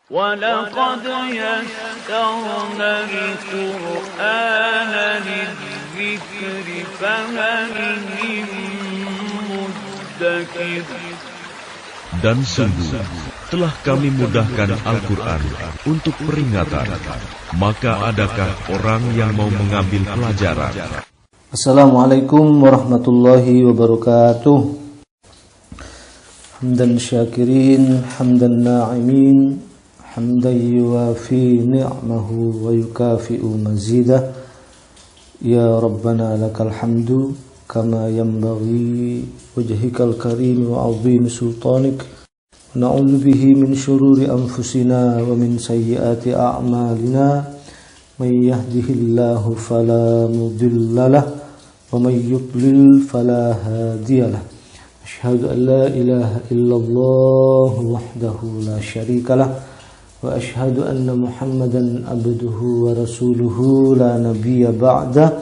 وَلَقَدْ يَسَّرْنَا الْقُرْآنَ لِلذِّكْرِ فَهَلْ مِن مُّدَّكِرٍ. Dan sungguh telah kami mudahkan Al-Quran untuk peringatan, maka adakah orang yang mau mengambil pelajaran? Assalamualaikum warahmatullahi wabarakatuh. Hamdan syakirin, hamdan na'imin, hamdan yuwafi ni'mahu wa yukafi'u mazidah. Ya Rabbana lakal hamdu kama yanbaghi wajhikal karim wa 'azimi sultanik. Na'udzu bihi min syururi anfusina wa min sayyiati a'malina. May yahdihillahu fala mudilla lahu wa may yudlil fala hadiya lahu. Asyhadu an la ilaha illallah wahdahu la syarika lahu wa asyhadu anna Muhammadan abduhu wa rasuluhu la nabiyya ba'da.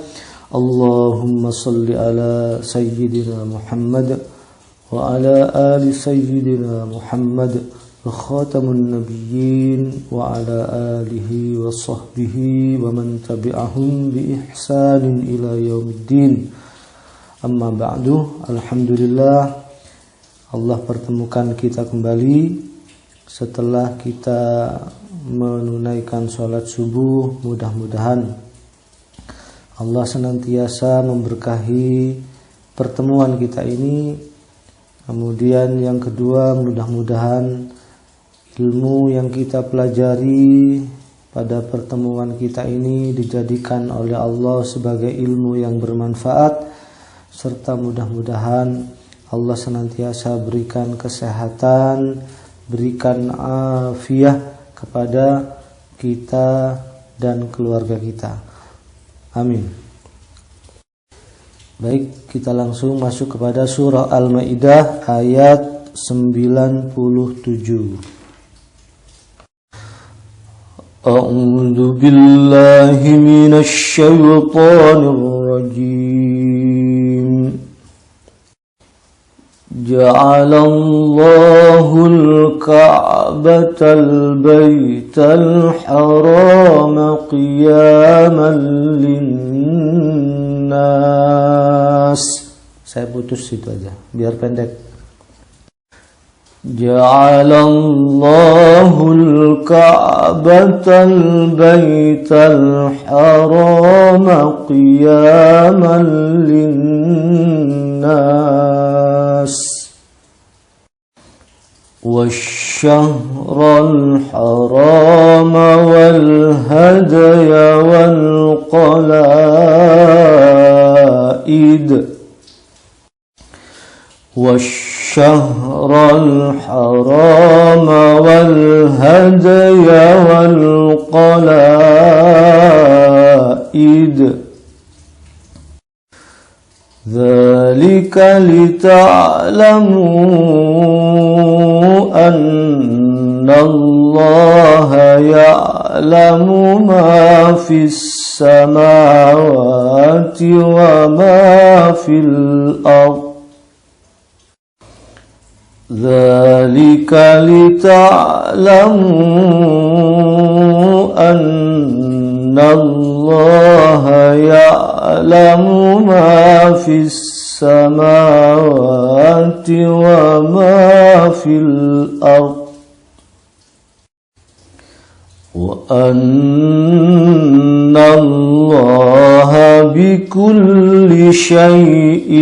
Allahumma salli ala sayyidina Muhammad wa ala ali sayyidina Muhammad wa khatamun nabiyyin wa ala alihi wa sahbihi wa man tabi'ahum bi ihsanin ila yaumiddin. Amma ba'du. Alhamdulillah, Allah pertemukan kita kembali setelah kita menunaikan sholat subuh. Mudah-mudahan Allah senantiasa memberkahi pertemuan kita ini. Kemudian yang kedua, mudah-mudahan ilmu yang kita pelajari pada pertemuan kita ini dijadikan oleh Allah sebagai ilmu yang bermanfaat, serta mudah-mudahan Allah senantiasa berikan kesehatan, berikan afiah kepada kita dan keluarga kita. Amin. Baik, kita langsung masuk kepada surah Al-Maidah ayat 97. A'udzu billahi minasy syaithanir rajim. Ja'alallahul ka'batal baital harama qiyaman linnas. Saya putus situ aja biar pendek. Ja'alallahul ka'batal baital harama qiyaman linnas والشهر الحرام والهدي والقلائد والشهر الحرام والهدي والقلائد ذلك لتعلموا أن الله يعلم ما في السماوات وما في الأرض. ذلك لتعلموا أن الله يعلم ما في السماوات وما في الأرض وأن الله بكل شيء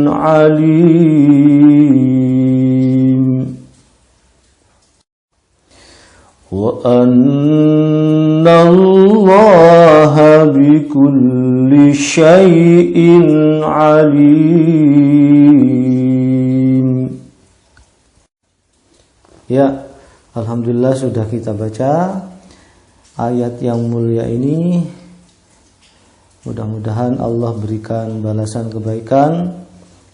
عليم وأن الله بكل شيء عليم. Ya, alhamdulillah sudah kita baca ayat yang mulia ini. Mudah-mudahan Allah berikan balasan kebaikan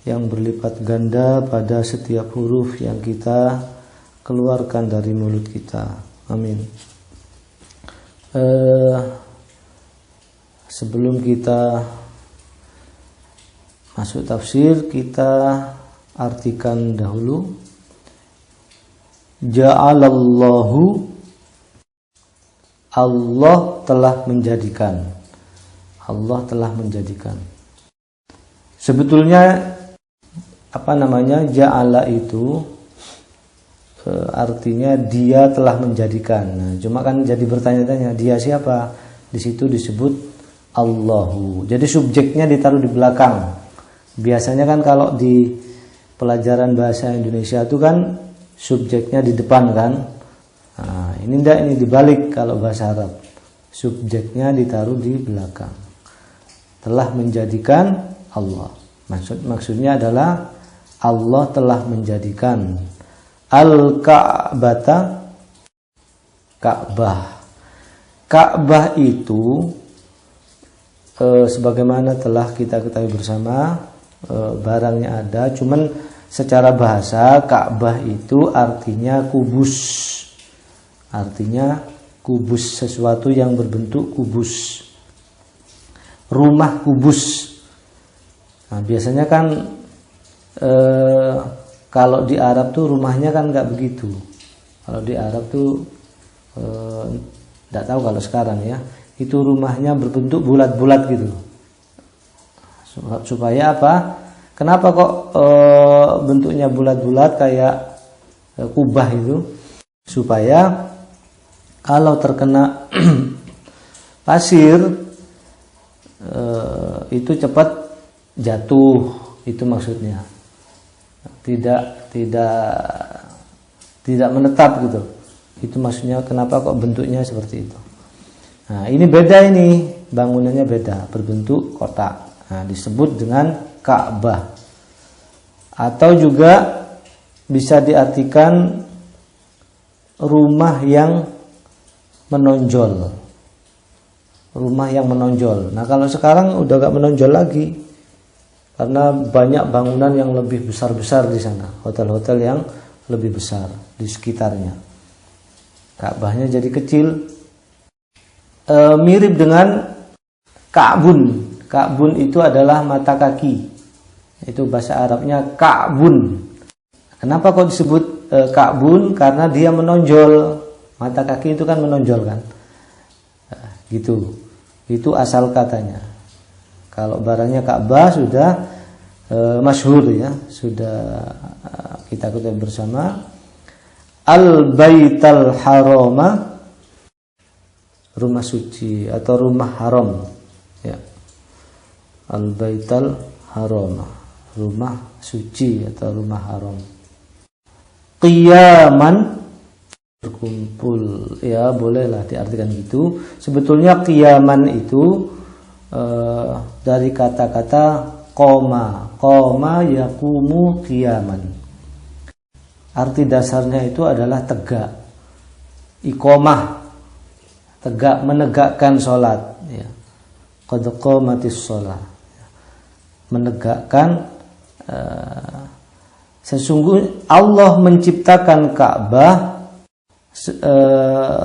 yang berlipat ganda pada setiap huruf yang kita keluarkan dari mulut kita. Amin. Sebelum kita masuk tafsir, kita artikan dahulu. Ja'alallahu Allah telah menjadikan. Allah telah menjadikan. Sebetulnya ja'ala itu artinya dia telah menjadikan. Nah, cuma kan jadi bertanya-tanya, dia siapa? Di situ disebut Allahu. Jadi subjeknya ditaruh di belakang. Biasanya kan kalau di pelajaran bahasa Indonesia itu kan subjeknya di depan kan. Nah, ini dibalik kalau bahasa Arab. Subjeknya ditaruh di belakang. Telah menjadikan Allah. Maksudnya adalah Allah telah menjadikan Al-Ka'bata, Ka'bah. Ka'bah itu sebagaimana telah kita ketahui bersama, barangnya ada, cuman secara bahasa Ka'bah itu artinya kubus. Artinya kubus, sesuatu yang berbentuk kubus. Rumah kubus. Nah, biasanya kan kalau di Arab tuh rumahnya kan nggak begitu. Kalau di Arab tuh nggak tahu kalau sekarang ya, itu rumahnya berbentuk bulat-bulat gitu. Supaya apa? Kenapa kok bentuknya bulat-bulat kayak kubah itu? Supaya kalau terkena pasir itu cepat jatuh, itu maksudnya. Tidak menetap gitu. Itu maksudnya kenapa kok bentuknya seperti itu. Nah, ini beda, ini bangunannya beda, berbentuk kotak. Nah, disebut dengan Ka'bah. Atau juga bisa diartikan rumah yang menonjol. Rumah yang menonjol. Nah, kalau sekarang udah gak menonjol lagi. Karena banyak bangunan yang lebih besar-besar di sana, hotel-hotel yang lebih besar di sekitarnya. Ka'bahnya jadi kecil, mirip dengan Ka'bun. Ka'bun itu adalah mata kaki. Itu bahasa Arabnya Ka'bun. Kenapa kok disebut Ka'bun? Karena dia menonjol. Mata kaki itu kan menonjol kan. Gitu. Itu asal katanya. Kalau barangnya Ka'bah sudah masyhur ya, sudah kita ketahui bersama. Al-Baital Harama, rumah suci atau rumah haram ya. Al-Baital Harama, rumah suci atau rumah haram. Qiyaman, berkumpul ya, bolehlah diartikan gitu. Sebetulnya qiyaman itu dari kata-kata qoma yaqumu qiyaman. Arti dasarnya itu adalah tegak. Iqomah, tegak, menegakkan sholat ya. Qad qamatis sholat, menegakkan. Sesungguhnya Allah menciptakan Ka'bah,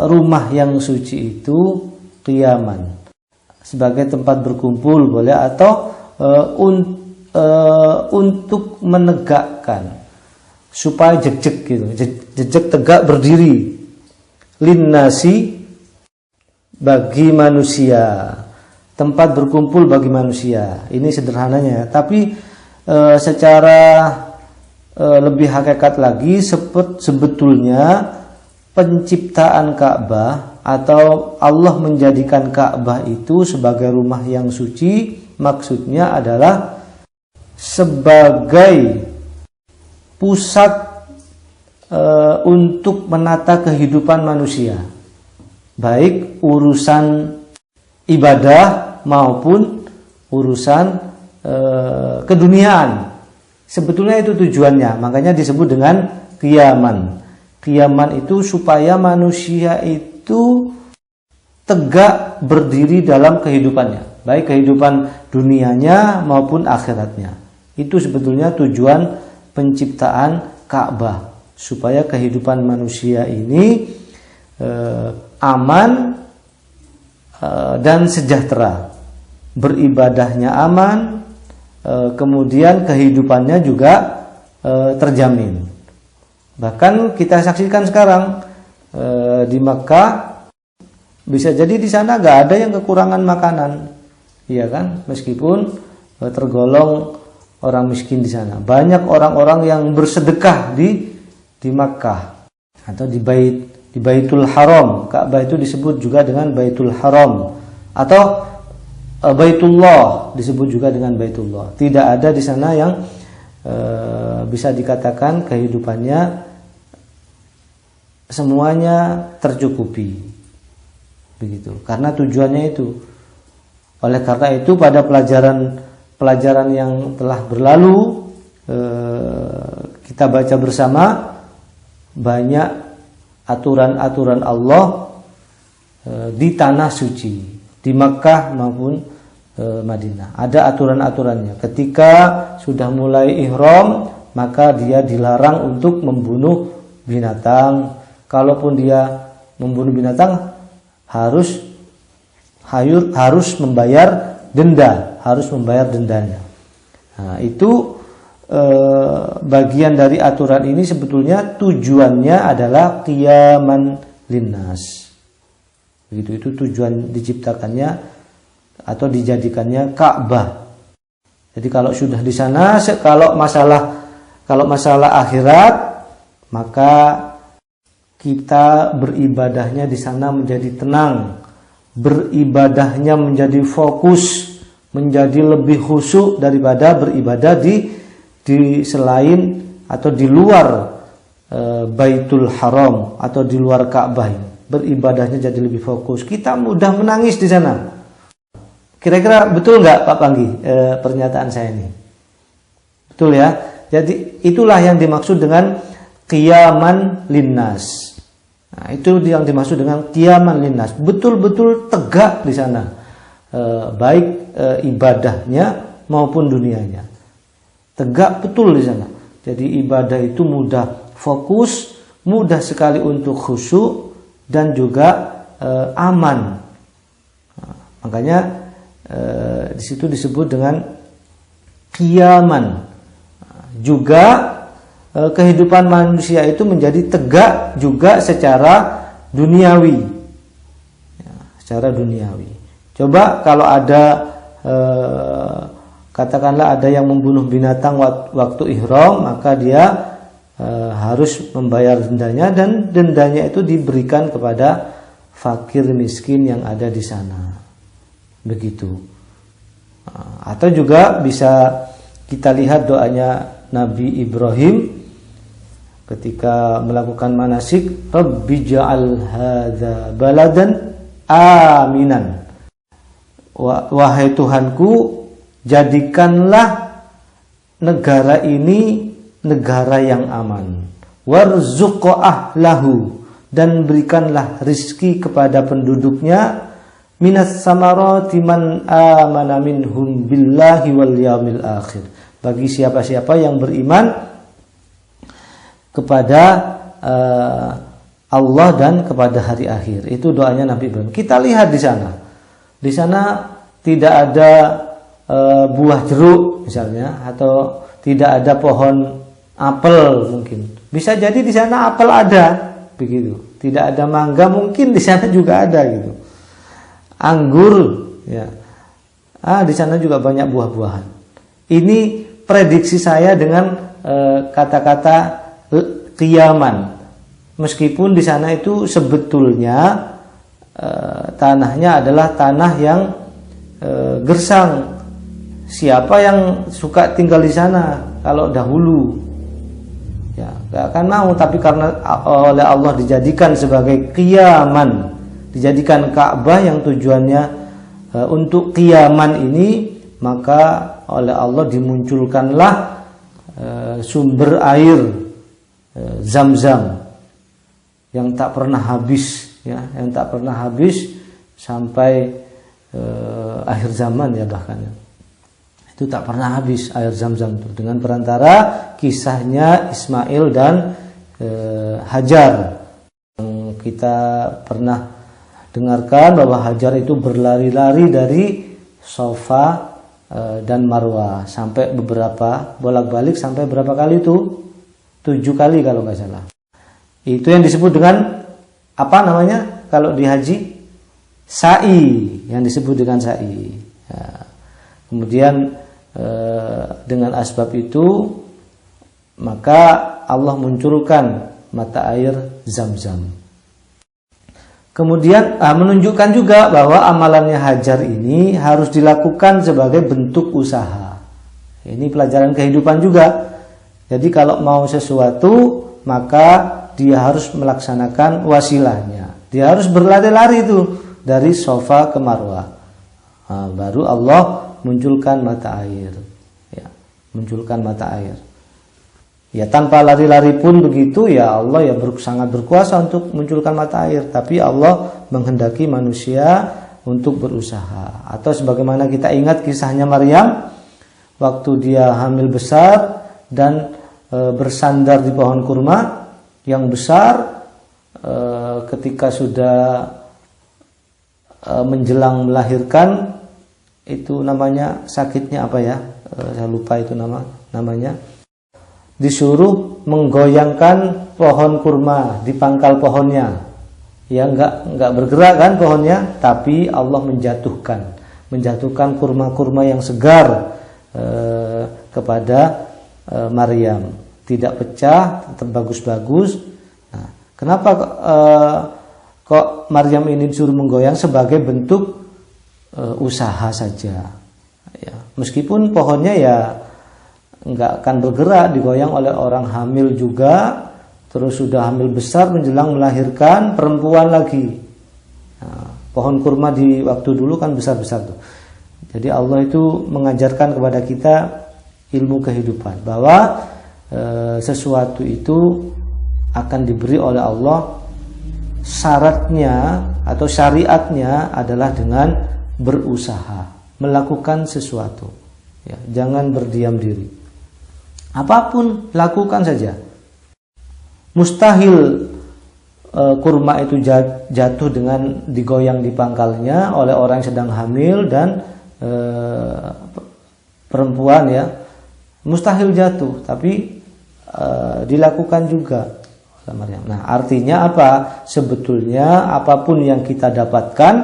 rumah yang suci itu, qiyaman, sebagai tempat berkumpul boleh, atau untuk menegakkan, supaya jejak gitu, jejak tegak berdiri, linnasi, bagi manusia, tempat berkumpul bagi manusia. Ini sederhananya, tapi secara lebih hakikat lagi, sebetulnya penciptaan Ka'bah atau Allah menjadikan Ka'bah itu sebagai rumah yang suci, maksudnya adalah sebagai pusat untuk menata kehidupan manusia, baik urusan ibadah maupun urusan keduniaan. Sebetulnya itu tujuannya, makanya disebut dengan qiyaman. Qiyaman itu supaya manusia itu tegak berdiri dalam kehidupannya, baik kehidupan dunianya maupun akhiratnya. Itu sebetulnya tujuan penciptaan Ka'bah, supaya kehidupan manusia ini aman dan sejahtera, beribadahnya aman, kemudian kehidupannya juga terjamin. Bahkan kita saksikan sekarang di Makkah Bisa jadi di sana nggak ada yang kekurangan makanan, iya kan? Meskipun tergolong orang miskin di sana. Banyak orang-orang yang bersedekah di Makkah atau di Baitul Haram. Ka'bah itu disebut juga dengan Baitul Haram atau Baitullah disebut juga dengan Baitullah. Tidak ada di sana yang bisa dikatakan kehidupannya semuanya tercukupi, begitu. Karena tujuannya itu. Oleh karena itu pada pelajaran yang telah berlalu kita baca bersama banyak aturan-aturan Allah di tanah suci, di Makkah maupun Madinah. Ada aturan-aturannya. Ketika sudah mulai ihram, maka dia dilarang untuk membunuh binatang. Kalaupun dia membunuh binatang, harus membayar denda, harus membayar dendanya. Nah, itu bagian dari aturan ini sebetulnya tujuannya adalah qiyaman linnas. Begitu, itu tujuan diciptakannya atau dijadikannya Ka'bah. Jadi kalau sudah di sana, kalau masalah akhirat, maka kita beribadahnya di sana menjadi tenang, beribadahnya menjadi fokus, menjadi lebih khusyuk daripada beribadah di selain atau di luar Baitul Haram atau di luar Ka'bah. Beribadahnya jadi lebih fokus. Kita mudah menangis di sana. Kira-kira betul nggak Pak Panggi pernyataan saya ini? Betul ya. Jadi itulah yang dimaksud dengan qiyaman linnas. Nah, itu yang dimaksud dengan qiyaman linnas. Betul-betul tegak di sana, baik ibadahnya maupun dunianya. Tegak betul di sana. Jadi ibadah itu mudah fokus, mudah sekali untuk khusyuk dan juga aman. Nah, makanya di situ disebut dengan qiyaman. Juga kehidupan manusia itu menjadi tegak juga secara duniawi. Ya, secara duniawi. Coba kalau ada katakanlah ada yang membunuh binatang waktu ihram, maka dia harus membayar dendanya, dan dendanya itu diberikan kepada fakir miskin yang ada di sana. Begitu. Atau juga bisa kita lihat doanya Nabi Ibrahim ketika melakukan manasik, Rabbi ja'al hadza baladan aminan. Wahai Tuhanku, jadikanlah negara ini negara yang aman. Warzuq ahlahu, dan berikanlah rizki kepada penduduknya, minas samarati man amana minhum billahi wal yaumil akhir. Bagi siapa-siapa yang beriman kepada Allah dan kepada hari akhir. Itu doanya Nabi Ibrahim. Kita lihat di sana. Di sana tidak ada buah jeruk misalnya, atau tidak ada pohon apel mungkin. Bisa jadi di sana apel ada, begitu. Tidak ada mangga, mungkin di sana juga ada gitu. Anggur, ya. Di sana juga banyak buah-buahan. Ini prediksi saya dengan kata-kata qiyaman. Meskipun di sana itu sebetulnya tanahnya adalah tanah yang gersang. Siapa yang suka tinggal di sana kalau dahulu? Ya, gak akan mau. Tapi karena oleh Allah dijadikan sebagai qiyaman, dijadikan Ka'bah yang tujuannya untuk qiyaman ini, maka oleh Allah dimunculkanlah sumber air Zam-Zam yang tak pernah habis, ya, yang tak pernah habis sampai akhir zaman, ya, bahkan itu tak pernah habis air Zam-Zam itu, dengan perantara kisahnya Ismail dan Hajar. Yang kita pernah dengarkan bahwa Hajar itu berlari-lari dari Safa dan Marwah sampai beberapa bolak-balik, sampai berapa kali itu? 7 kali kalau nggak salah. Itu yang disebut dengan apa namanya kalau di haji? sa'i, yang disebut dengan sa'i. Ya. Kemudian dengan asbab itu maka Allah munculkan mata air Zam-Zam. Kemudian menunjukkan juga bahwa amalannya Hajar ini harus dilakukan sebagai bentuk usaha. Ini pelajaran kehidupan juga. Jadi kalau mau sesuatu maka dia harus melaksanakan wasilahnya. Dia harus berlari-lari itu dari Safa ke Marwah. Baru Allah munculkan mata air. Ya, munculkan mata air. Ya, tanpa lari-lari pun begitu, ya Allah ya sangat berkuasa untuk munculkan mata air. Tapi Allah menghendaki manusia untuk berusaha. Atau sebagaimana kita ingat kisahnya Maryam, waktu dia hamil besar dan bersandar di pohon kurma yang besar, ketika sudah menjelang melahirkan, itu namanya sakitnya apa ya? Saya lupa itu namanya. Disuruh menggoyangkan pohon kurma di pangkal pohonnya. Ya enggak bergerak kan pohonnya, tapi Allah menjatuhkan kurma-kurma yang segar kepada Maryam. Tidak pecah, tetap bagus-bagus. Nah, kenapa kok Maryam ini disuruh menggoyang? Sebagai bentuk usaha saja. Ya, meskipun pohonnya ya nggak akan bergerak, digoyang oleh orang hamil juga, terus sudah hamil besar menjelang melahirkan, perempuan lagi. Nah, pohon kurma di waktu dulu kan besar-besar tuh. Jadi Allah itu mengajarkan kepada kita ilmu kehidupan, bahwa sesuatu itu akan diberi oleh Allah, syaratnya atau syariatnya adalah dengan berusaha, melakukan sesuatu. Ya, jangan berdiam diri. Apapun lakukan saja. Mustahil kurma itu jatuh dengan digoyang di pangkalnya oleh orang yang sedang hamil dan perempuan, ya. Mustahil jatuh, tapi dilakukan juga. Nah, artinya apa? Sebetulnya apapun yang kita dapatkan,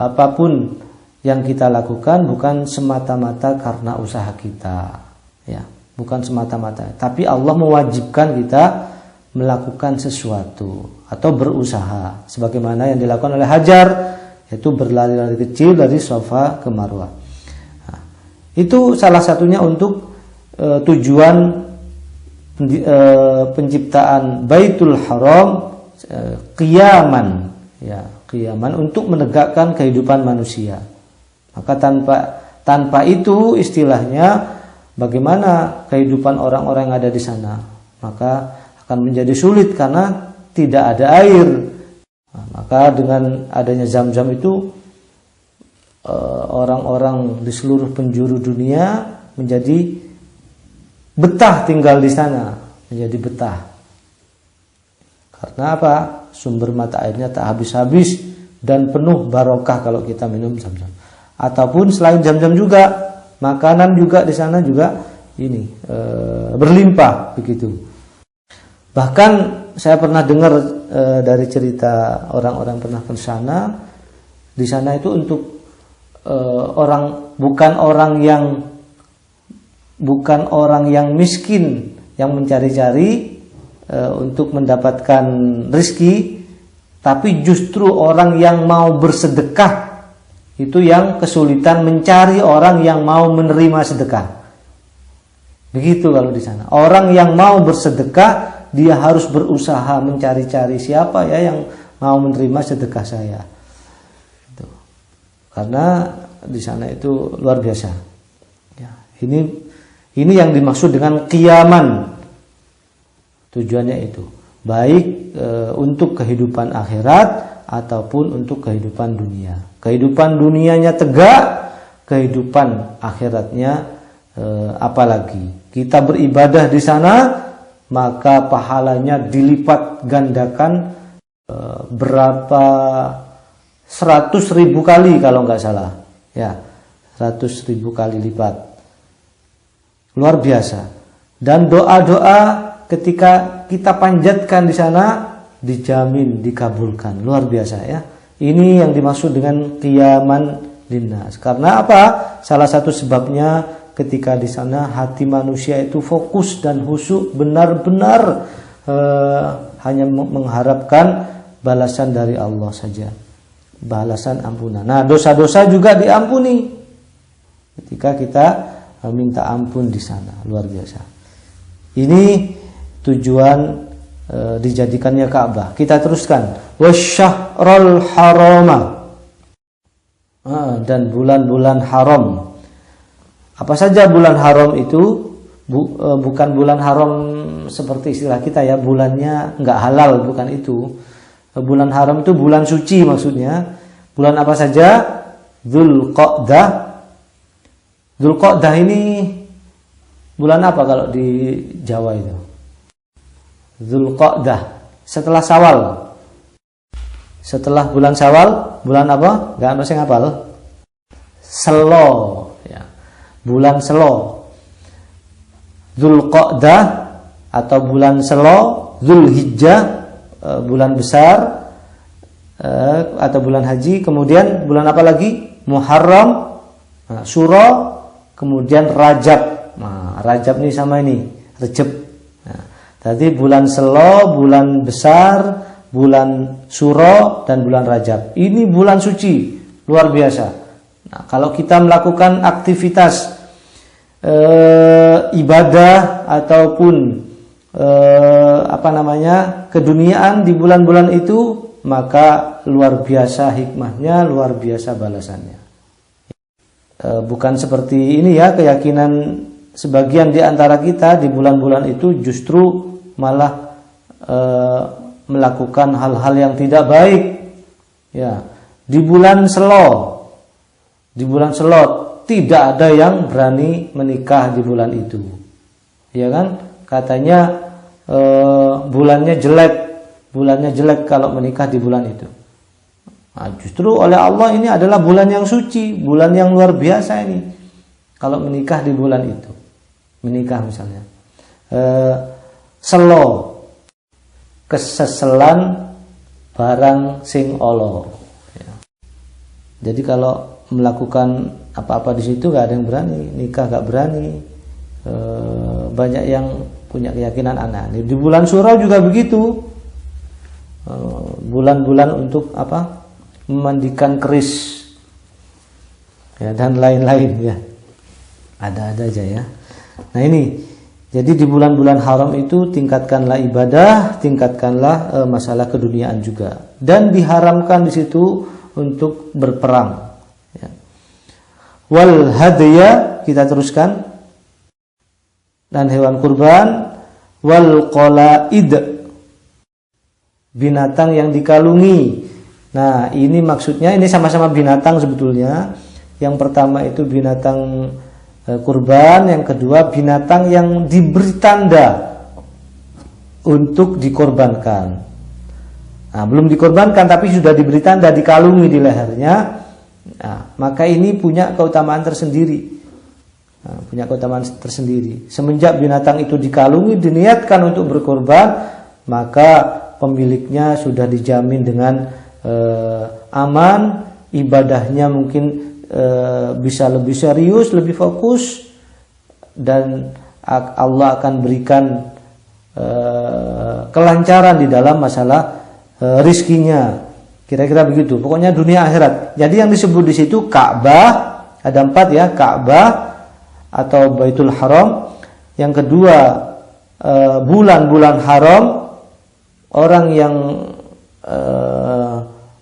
apapun yang kita lakukan bukan semata-mata karena usaha kita. Ya, bukan semata-mata, tapi Allah mewajibkan kita melakukan sesuatu atau berusaha, sebagaimana yang dilakukan oleh Hajar, yaitu berlari-lari kecil dari Safa ke Marwah. Nah, itu salah satunya untuk tujuan penciptaan Baitul Haram, qiyaman, ya, qiyaman untuk menegakkan kehidupan manusia. Maka tanpa itu istilahnya, bagaimana kehidupan orang-orang yang ada di sana? Maka akan menjadi sulit karena tidak ada air. Nah, maka dengan adanya Zam-Zam itu orang-orang di seluruh penjuru dunia menjadi betah tinggal di sana, menjadi betah. Karena apa? Sumber mata airnya tak habis-habis dan penuh barokah kalau kita minum Zam-Zam. Ataupun selain Zam-Zam juga, makanan juga di sana juga ini berlimpah begitu. Bahkan saya pernah dengar dari cerita orang-orang pernah ke sana. Di sana itu untuk bukan orang yang miskin yang mencari-cari untuk mendapatkan rezeki, tapi justru orang yang mau bersedekah itu yang kesulitan mencari orang yang mau menerima sedekah. Begitu kalau di sana. Orang yang mau bersedekah, dia harus berusaha mencari-cari siapa ya yang mau menerima sedekah saya. Itu. Karena di sana itu luar biasa. Ya, ini yang dimaksud dengan qiyaman. Tujuannya itu baik untuk kehidupan akhirat ataupun untuk kehidupan dunia. Kehidupan dunianya tegak, kehidupan akhiratnya apalagi. Kita beribadah di sana, maka pahalanya dilipat gandakan berapa 100.000 kali kalau nggak salah. Ya, 100.000 kali lipat. Luar biasa. Dan doa-doa ketika kita panjatkan di sana dijamin dikabulkan. Luar biasa, ya. Ini yang dimaksud dengan qiyaman linnas. Karena apa? Salah satu sebabnya ketika di sana hati manusia itu fokus dan khusyuk, benar-benar hanya mengharapkan balasan dari Allah saja, balasan ampunan. Nah, dosa-dosa juga diampuni ketika kita minta ampun di sana. Luar biasa. Ini tujuan dijadikannya Ka'bah. Kita teruskan. Wasyahrul harama, dan bulan-bulan haram. Apa saja bulan haram itu? Bukan bulan haram seperti istilah kita ya, bulannya nggak halal, bukan itu. Bulan haram itu bulan suci maksudnya. Bulan apa saja? Dzulqa'dah. Dzulqa'dah ini bulan apa kalau di Jawa itu? Dzulqa'dah. Setelah Syawal. Setelah bulan Syawal, bulan apa? Nggak ada yang hafal. Selo. Ya. Bulan Selo. Dzulqa'dah atau bulan Selo, Dzulhijjah, bulan besar, atau bulan haji. Kemudian bulan apa lagi? Muharram, Syura, kemudian Rajab. Nah, Rajab nih sama ini Rejab. Nah, tadi bulan Selo, bulan besar, bulan Syura, dan bulan Rajab. Ini bulan suci, luar biasa. Nah, kalau kita melakukan aktivitas ibadah ataupun keduniaan di bulan-bulan itu, maka luar biasa hikmahnya, luar biasa balasannya. Bukan seperti ini ya, keyakinan sebagian di antara kita di bulan-bulan itu justru malah melakukan hal-hal yang tidak baik. Ya, di bulan Selo tidak ada yang berani menikah di bulan itu, ya kan? Katanya bulannya jelek kalau menikah di bulan itu. Nah, justru oleh Allah ini adalah bulan yang suci, bulan yang luar biasa ini. Kalau menikah di bulan itu, menikah misalnya Selo, keseselan barang sing Allah. Ya. Jadi kalau melakukan apa-apa di situ gak ada yang berani, nikah gak berani. Banyak yang punya keyakinan aneh. Di bulan Syura juga begitu. Bulan-bulan untuk apa? Memandikan keris, ya, dan lain-lain ya. Ada-ada aja ya. Nah ini, jadi di bulan-bulan haram itu tingkatkanlah ibadah, tingkatkanlah masalah keduniaan juga, dan diharamkan di situ untuk berperang. Ya. Wal hadya, kita teruskan, dan hewan kurban. Wal qalaid, binatang yang dikalungi. Nah ini maksudnya, ini sama-sama binatang sebetulnya. Yang pertama itu binatang kurban, yang kedua binatang yang diberi tanda untuk dikorbankan. Nah, belum dikorbankan tapi sudah diberi tanda, dikalungi di lehernya. Nah, maka ini punya keutamaan tersendiri. Nah, punya keutamaan tersendiri. Semenjak binatang itu dikalungi, diniatkan untuk berkorban, maka pemiliknya sudah dijamin dengan aman, ibadahnya mungkin bisa lebih serius, lebih fokus, dan Allah akan berikan kelancaran di dalam masalah rizkinya. Kira-kira begitu. Pokoknya dunia akhirat. Jadi yang disebut di situ Ka'bah, ada 4 ya, Ka'bah atau Baitul Haram. Yang kedua bulan-bulan haram, orang yang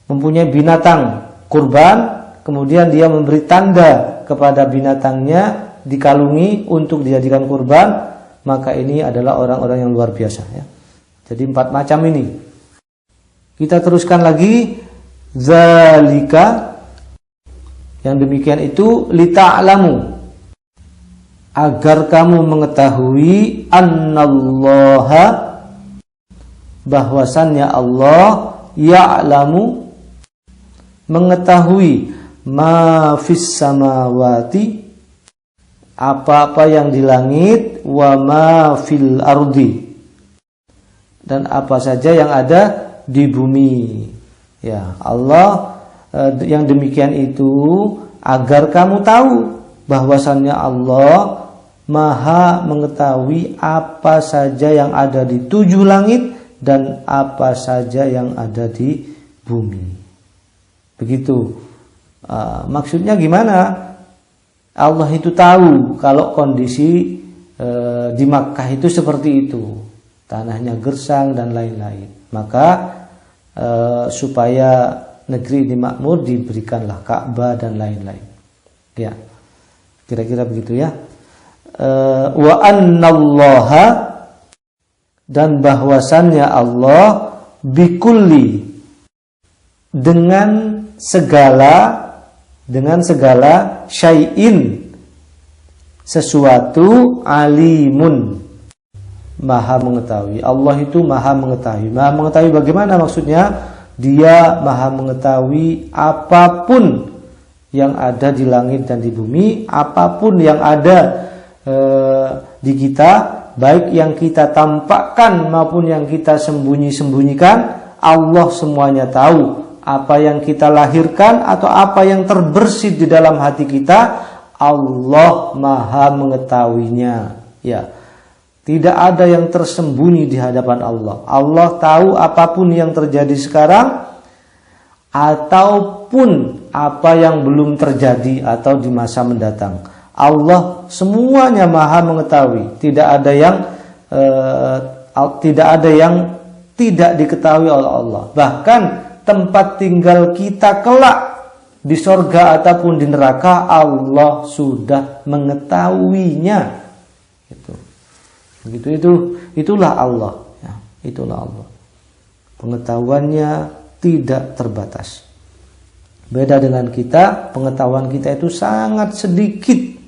mempunyai binatang kurban, kemudian dia memberi tanda kepada binatangnya, dikalungi untuk dijadikan kurban, maka ini adalah orang-orang yang luar biasa ya. Jadi 4 macam ini. Kita teruskan lagi. Zalika, yang demikian itu, lita'lamu, agar kamu mengetahui, annallaha, bahwasannya Allah, ya'lamu, mengetahui, ma fis samawati, apa-apa yang di langit, wa ma fil ardi, dan apa saja yang ada di bumi. Ya, Allah yang demikian itu agar kamu tahu bahwasannya Allah Maha mengetahui apa saja yang ada di 7 langit dan apa saja yang ada di bumi. Begitu. Maksudnya gimana? Allah itu tahu kalau kondisi di Makkah itu seperti itu, tanahnya gersang dan lain-lain. Maka supaya negeri ini makmur diberikanlah Ka'bah dan lain-lain. Ya, kira-kira begitu ya. Wa annallaha, dan bahwasannya Allah bikulli, dengan segala syai'in, sesuatu, alimun, maha mengetahui. Allah itu maha mengetahui. Maha mengetahui bagaimana maksudnya? Dia maha mengetahui apapun yang ada di langit dan di bumi, apapun yang ada di kita, baik yang kita tampakkan maupun yang kita sembunyi-sembunyikan. Allah semuanya tahu. Apa yang kita lahirkan atau apa yang terbersit di dalam hati kita, Allah maha mengetahuinya. Ya, tidak ada yang tersembunyi di hadapan Allah. Allah tahu apapun yang terjadi sekarang ataupun apa yang belum terjadi atau di masa mendatang. Allah semuanya maha mengetahui. Tidak ada yang tidak diketahui oleh Allah. Bahkan tempat tinggal kita kelak di sorga ataupun di neraka, Allah sudah mengetahuinya. Itulah Allah. Ya, itulah Allah. Pengetahuannya tidak terbatas. Beda dengan kita, pengetahuan kita itu sangat sedikit.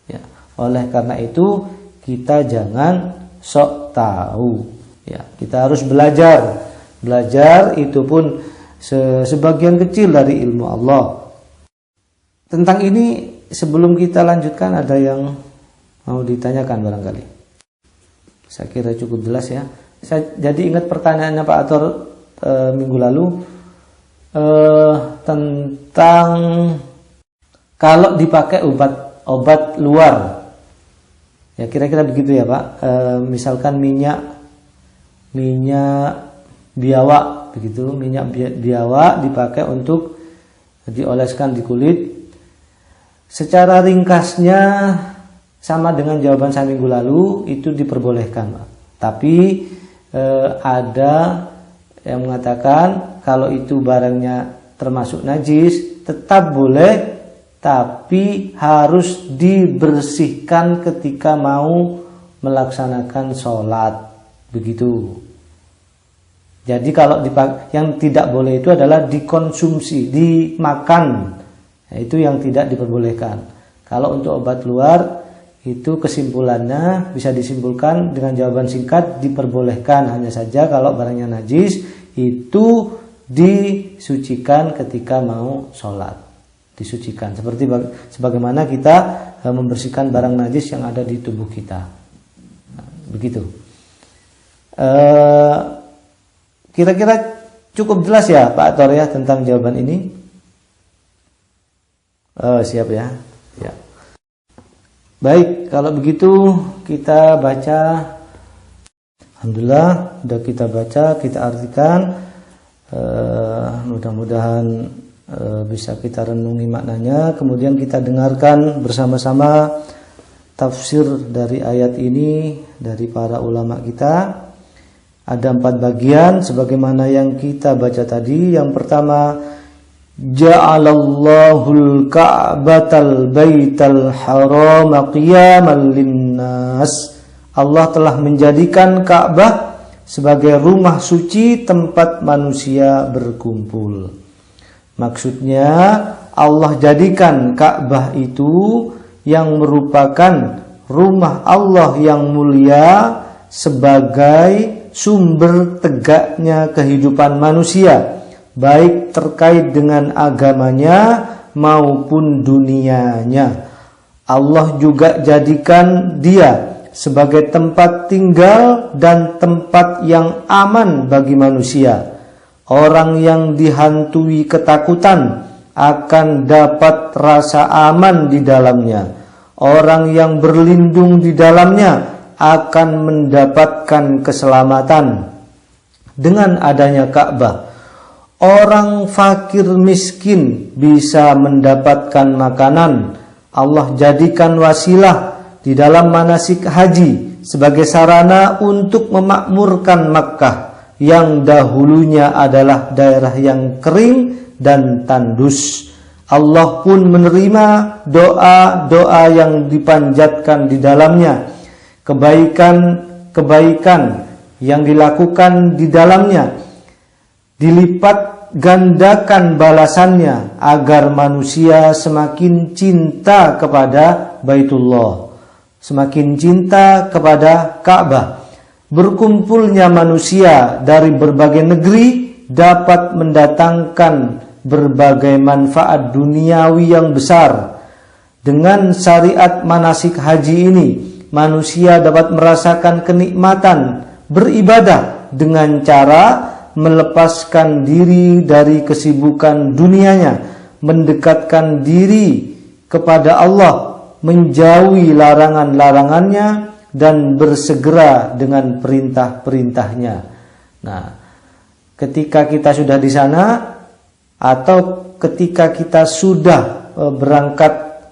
Ya, oleh karena itu kita jangan sok tahu. Ya, kita harus belajar. Belajar itu pun sebagian kecil dari ilmu Allah. Tentang ini sebelum kita lanjutkan, ada yang mau ditanyakan barangkali? Saya kira cukup jelas ya. Saya jadi ingat pertanyaannya Pak Ator minggu lalu tentang kalau dipakai obat luar. Ya, kira-kira begitu ya Pak. Misalkan minyak biawak begitu, minyak biawak dipakai untuk dioleskan di kulit. Secara ringkasnya sama dengan jawaban saya minggu lalu, itu diperbolehkan Pak. Tapi ada yang mengatakan kalau itu barangnya termasuk najis tetap boleh, tapi harus dibersihkan ketika mau melaksanakan sholat begitu. Jadi kalau yang tidak boleh itu adalah dikonsumsi, dimakan. Nah, itu yang tidak diperbolehkan. Kalau untuk obat luar, itu kesimpulannya bisa disimpulkan dengan jawaban singkat, diperbolehkan. Hanya saja kalau barangnya najis, itu disucikan ketika mau sholat. Disucikan. Seperti sebagaimana kita membersihkan barang najis yang ada di tubuh kita. Nah, begitu. Kira-kira cukup jelas ya Pak Ator ya tentang jawaban ini? Siap ya. Ya. Baik, kalau begitu kita baca. Alhamdulillah sudah kita baca, kita artikan. Mudah-mudahan bisa kita renungi maknanya. Kemudian kita dengarkan bersama-sama tafsir dari ayat ini dari para ulama kita. Ada 4 bagian sebagaimana yang kita baca tadi. Yang pertama, ja'alallahul ka'batal baital harama qiyaman linnas. Allah telah menjadikan Ka'bah sebagai rumah suci, tempat manusia berkumpul. Maksudnya Allah jadikan Ka'bah itu yang merupakan rumah Allah yang mulia sebagai sumber tegaknya kehidupan manusia, baik terkait dengan agamanya maupun dunianya. Allah juga jadikan dia sebagai tempat tinggal dan tempat yang aman bagi manusia. Orang yang dihantui ketakutan akan dapat rasa aman di dalamnya. Orang yang berlindung di dalamnya akan mendapatkan keselamatan. Dengan adanya Ka'bah, orang fakir miskin bisa mendapatkan makanan. Allah jadikan wasilah di dalam manasik haji sebagai sarana untuk memakmurkan Makkah yang dahulunya adalah daerah yang kering dan tandus. Allah pun menerima doa-doa yang dipanjatkan di dalamnya. Kebaikan-kebaikan yang dilakukan di dalamnya dilipat gandakan balasannya agar manusia semakin cinta kepada Baitullah, semakin cinta kepada Ka'bah. Berkumpulnya manusia dari berbagai negeri dapat mendatangkan berbagai manfaat duniawi yang besar. Dengan syariat manasik haji ini, manusia dapat merasakan kenikmatan beribadah dengan cara melepaskan diri dari kesibukan dunianya, mendekatkan diri kepada Allah, menjauhi larangan-larangannya, dan bersegera dengan perintah-perintahnya. Nah, ketika kita sudah di sana atau ketika kita sudah berangkat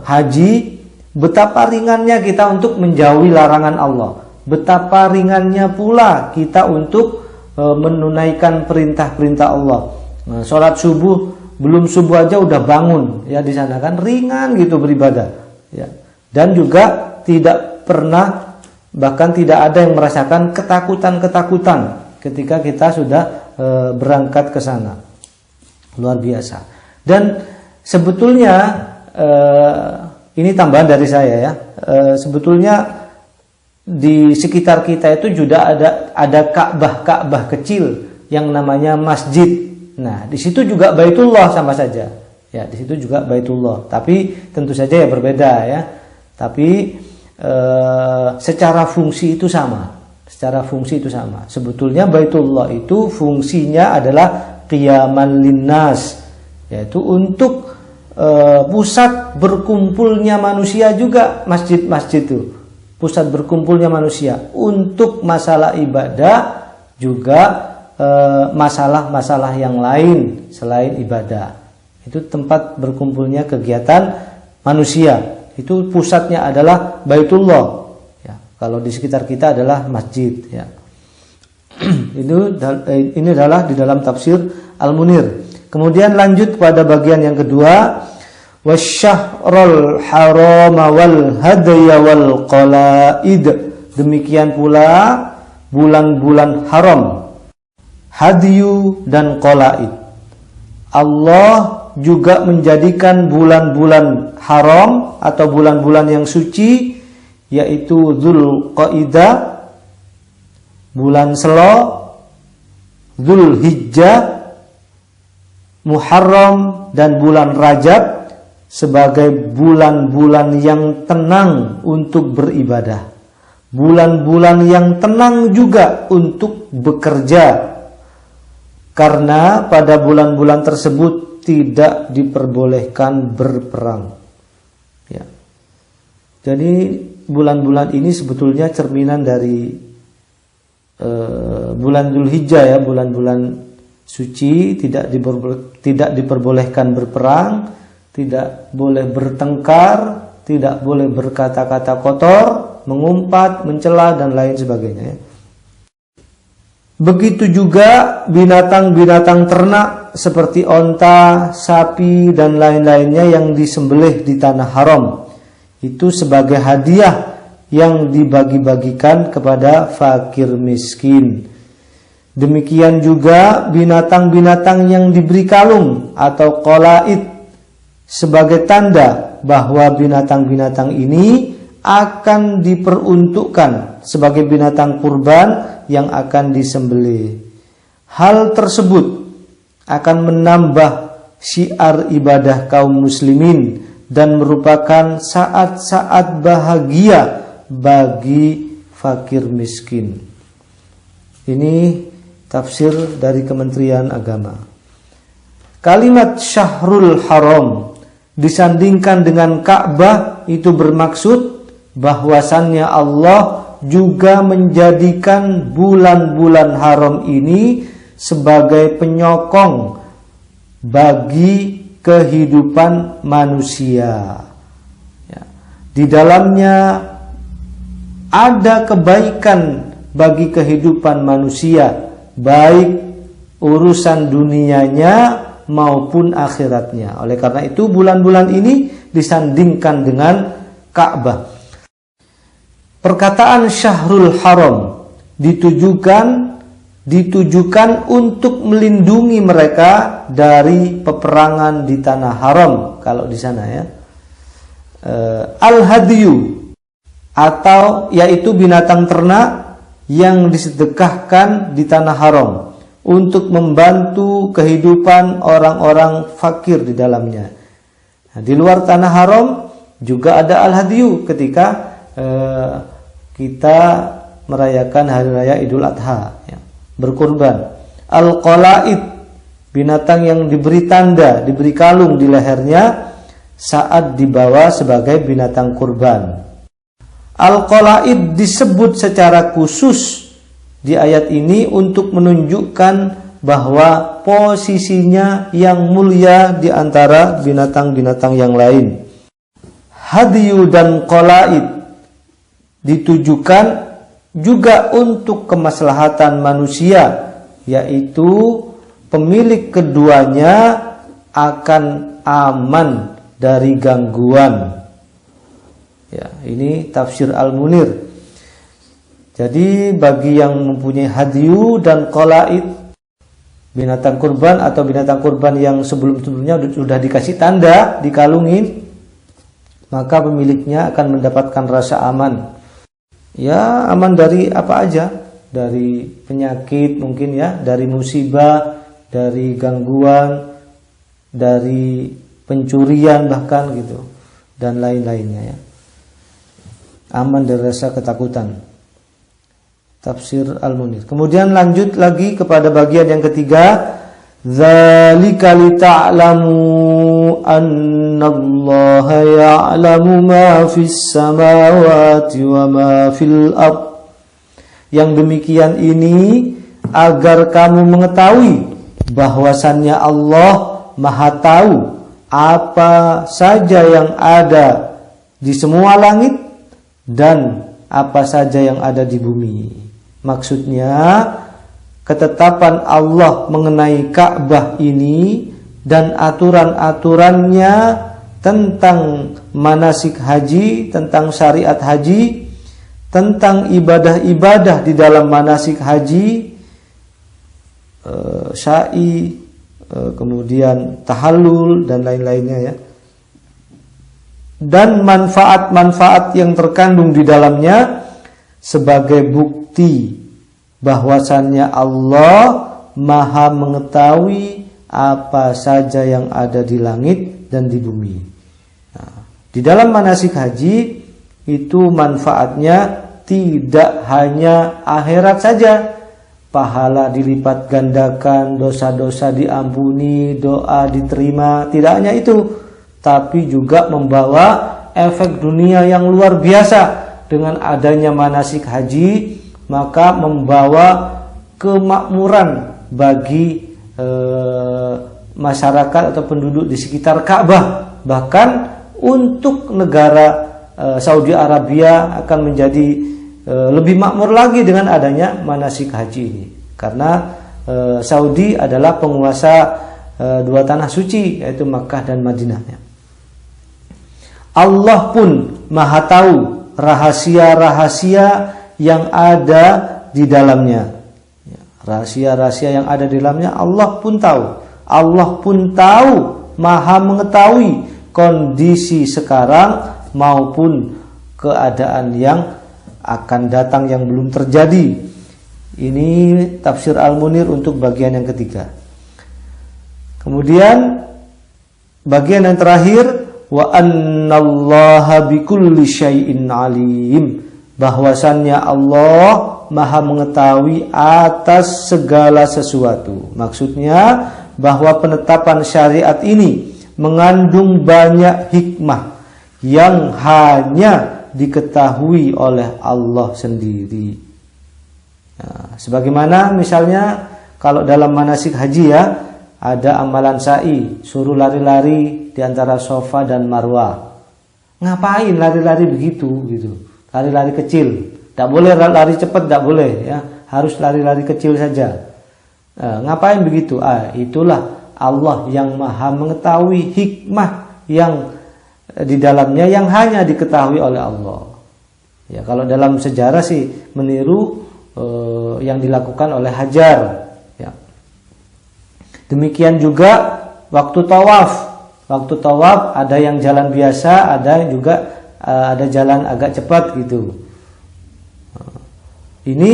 haji, betapa ringannya kita untuk menjauhi larangan Allah. Betapa ringannya pula kita untuk menunaikan perintah-perintah Allah. Nah, sholat subuh, belum subuh aja udah bangun ya di sana kan, ringan gitu beribadah ya. Dan juga tidak pernah, bahkan tidak ada yang merasakan ketakutan-ketakutan ketika kita sudah berangkat ke sana. Luar biasa. Dan sebetulnya ini tambahan dari saya ya. Sebetulnya di sekitar kita itu juga ada Ka'bah kecil yang namanya masjid. Nah, di situ juga Baitullah sama saja. Ya, di situ juga Baitullah. Tapi tentu saja ya berbeda ya. Tapi secara fungsi itu sama. Secara fungsi itu sama. Sebetulnya Baitullah itu fungsinya adalah qiyaman linnas, yaitu untuk pusat berkumpulnya manusia juga. Masjid-masjid itu pusat berkumpulnya manusia untuk masalah ibadah, juga masalah-masalah yang lain selain ibadah. Itu tempat berkumpulnya kegiatan manusia. Itu pusatnya adalah Baitullah ya. Kalau di sekitar kita adalah masjid ya. Ini adalah di dalam tafsir Al-Munir. Kemudian lanjut pada bagian yang kedua, wasyahrul harama wal hadaya wal qalaid. Demikian pula bulan-bulan haram, hadiyu dan qalaid. Allah juga menjadikan bulan-bulan haram atau bulan-bulan yang suci, yaitu Dzulqa'dah, bulan Selo, Dzulhijjah, Muharram, dan bulan Rajab sebagai bulan-bulan yang tenang untuk beribadah. Bulan-bulan yang tenang juga untuk bekerja, karena pada bulan-bulan tersebut tidak diperbolehkan berperang. Ya. Jadi bulan-bulan ini sebetulnya cerminan dari bulan Dzulhijjah ya, bulan-bulan suci, tidak diperbolehkan berperang, tidak boleh bertengkar, tidak boleh berkata-kata kotor, mengumpat, mencela dan lain sebagainya ya. Begitu juga binatang-binatang ternak seperti onta, sapi, dan lain-lainnya yang disembelih di tanah haram. Itu sebagai hadiah yang dibagi-bagikan kepada fakir miskin. Demikian juga binatang-binatang yang diberi kalung atau qalaid sebagai tanda bahwa binatang-binatang ini akan diperuntukkan sebagai binatang kurban yang akan disembelih. Hal tersebut akan menambah syiar ibadah kaum muslimin dan merupakan saat-saat bahagia bagi fakir miskin. Ini tafsir dari Kementerian Agama. Kalimat Syahrul Haram disandingkan dengan Ka'bah itu bermaksud bahwasannya Allah juga menjadikan bulan-bulan haram ini sebagai penyokong bagi kehidupan manusia. Ya. Di dalamnya ada kebaikan bagi kehidupan manusia, baik urusan dunianya maupun akhiratnya. Oleh karena itu bulan-bulan ini disandingkan dengan Ka'bah. Perkataan Syahrul Haram ditujukan untuk melindungi mereka dari peperangan di tanah haram, kalau di sana ya. Al-Hadiyu, atau yaitu binatang ternak yang disedekahkan di tanah haram untuk membantu kehidupan orang-orang fakir di dalamnya. Nah, di luar tanah haram juga ada al-hadiyu ketika kita merayakan hari raya Idul Adha, ya, berkurban. Al-Qalaid, binatang yang diberi tanda, diberi kalung di lehernya saat dibawa sebagai binatang kurban. Al-Qalaid disebut secara khusus di ayat ini untuk menunjukkan bahwa posisinya yang mulia di antara binatang-binatang yang lain. Hadiyu dan Qalaid ditujukan juga untuk kemaslahatan manusia, yaitu pemilik keduanya akan aman dari gangguan. Ya, ini tafsir Al-Munir. Jadi bagi yang mempunyai hadiyu dan qalaid, binatang kurban atau binatang kurban yang sebelum-sebelumnya sudah dikasih tanda, dikalungin, maka pemiliknya akan mendapatkan rasa aman. Ya, aman dari apa aja, dari penyakit mungkin ya, dari musibah, dari gangguan, dari pencurian bahkan gitu, dan lain-lainnya ya. Aman dari rasa ketakutan. Tafsir Al-Munir. Kemudian lanjut lagi kepada bagian yang ketiga, dzalika lita'lamu annallaha ya'lamu ma fis samawati wa ma fil ard. Yang demikian ini agar kamu mengetahui bahwasannya Allah Maha tahu apa saja yang ada di semua langit dan apa saja yang ada di bumi. Maksudnya ketetapan Allah mengenai Ka'bah ini dan aturan-aturannya tentang manasik haji, tentang syariat haji, tentang ibadah-ibadah di dalam manasik haji, syai, kemudian tahallul dan lain-lainnya ya. Dan manfaat-manfaat yang terkandung di dalamnya sebagai bukti bahwasannya Allah Maha mengetahui apa saja yang ada di langit dan di bumi. Nah, di dalam manasik haji itu manfaatnya tidak hanya akhirat saja, pahala dilipat gandakan, dosa-dosa diampuni, doa diterima, tidak hanya itu, tapi juga membawa efek dunia yang luar biasa. Dengan adanya manasik haji, maka membawa kemakmuran bagi masyarakat atau penduduk di sekitar Ka'bah. Bahkan untuk negara Saudi Arabia akan menjadi lebih makmur lagi dengan adanya manasik haji ini. Karena Saudi adalah penguasa dua tanah suci, yaitu Makkah dan Madinah. Allah pun Maha tahu rahasia-rahasia yang ada di dalamnya. Rahasia-rahasia yang ada di dalamnya Allah pun tahu. Allah pun tahu, Maha mengetahui kondisi sekarang maupun keadaan yang akan datang yang belum terjadi. Ini tafsir Al-Munir untuk bagian yang ketiga. Kemudian bagian yang terakhir, wa annallaha bikulli syai'in alim, bahwasannya Allah Maha mengetahui atas segala sesuatu. Maksudnya bahwa penetapan syariat ini mengandung banyak hikmah yang hanya diketahui oleh Allah sendiri. Nah, sebagaimana misalnya kalau dalam manasik haji ya, ada amalan sa'i, suruh lari-lari di antara Safa dan Marwah. Ngapain lari-lari begitu gitu? Lari-lari kecil. Tidak boleh lari cepat, tidak boleh ya. Harus lari-lari kecil saja. Ngapain begitu? Itulah Allah yang Maha mengetahui hikmah yang di dalamnya yang hanya diketahui oleh Allah. Ya, kalau dalam sejarah sih meniru yang dilakukan oleh Hajar. Ya. Demikian juga waktu tawaf. Waktu tawaf ada yang jalan biasa, ada juga ada jalan agak cepat gitu. Ini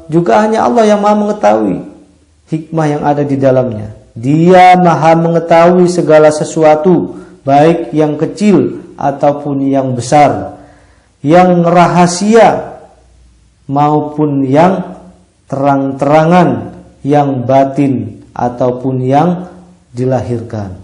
juga hanya Allah yang Maha mengetahui hikmah yang ada di dalamnya. Dia Maha mengetahui segala sesuatu, baik yang kecil ataupun yang besar, yang rahasia maupun yang terang-terangan, yang batin ataupun yang dilahirkan,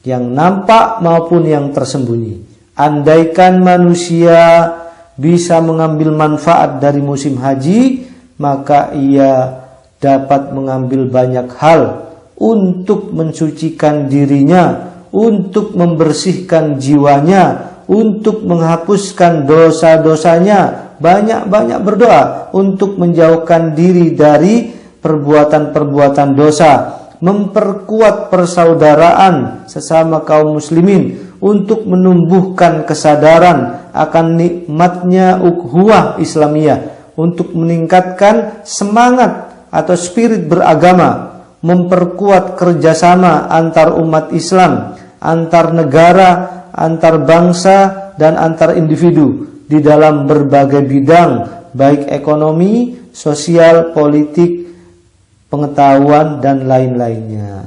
yang nampak maupun yang tersembunyi. Andaikan manusia bisa mengambil manfaat dari musim haji, maka ia dapat mengambil banyak hal untuk mensucikan dirinya, untuk membersihkan jiwanya, untuk menghapuskan dosa-dosanya, banyak-banyak berdoa untuk menjauhkan diri dari perbuatan-perbuatan dosa, memperkuat persaudaraan sesama kaum muslimin, untuk menumbuhkan kesadaran akan nikmatnya ukhuwah Islamiyah, untuk meningkatkan semangat atau spirit beragama, memperkuat kerjasama antar umat Islam, antar negara, antar bangsa, dan antar individu di dalam berbagai bidang, baik ekonomi, sosial, politik, pengetahuan, dan lain-lainnya.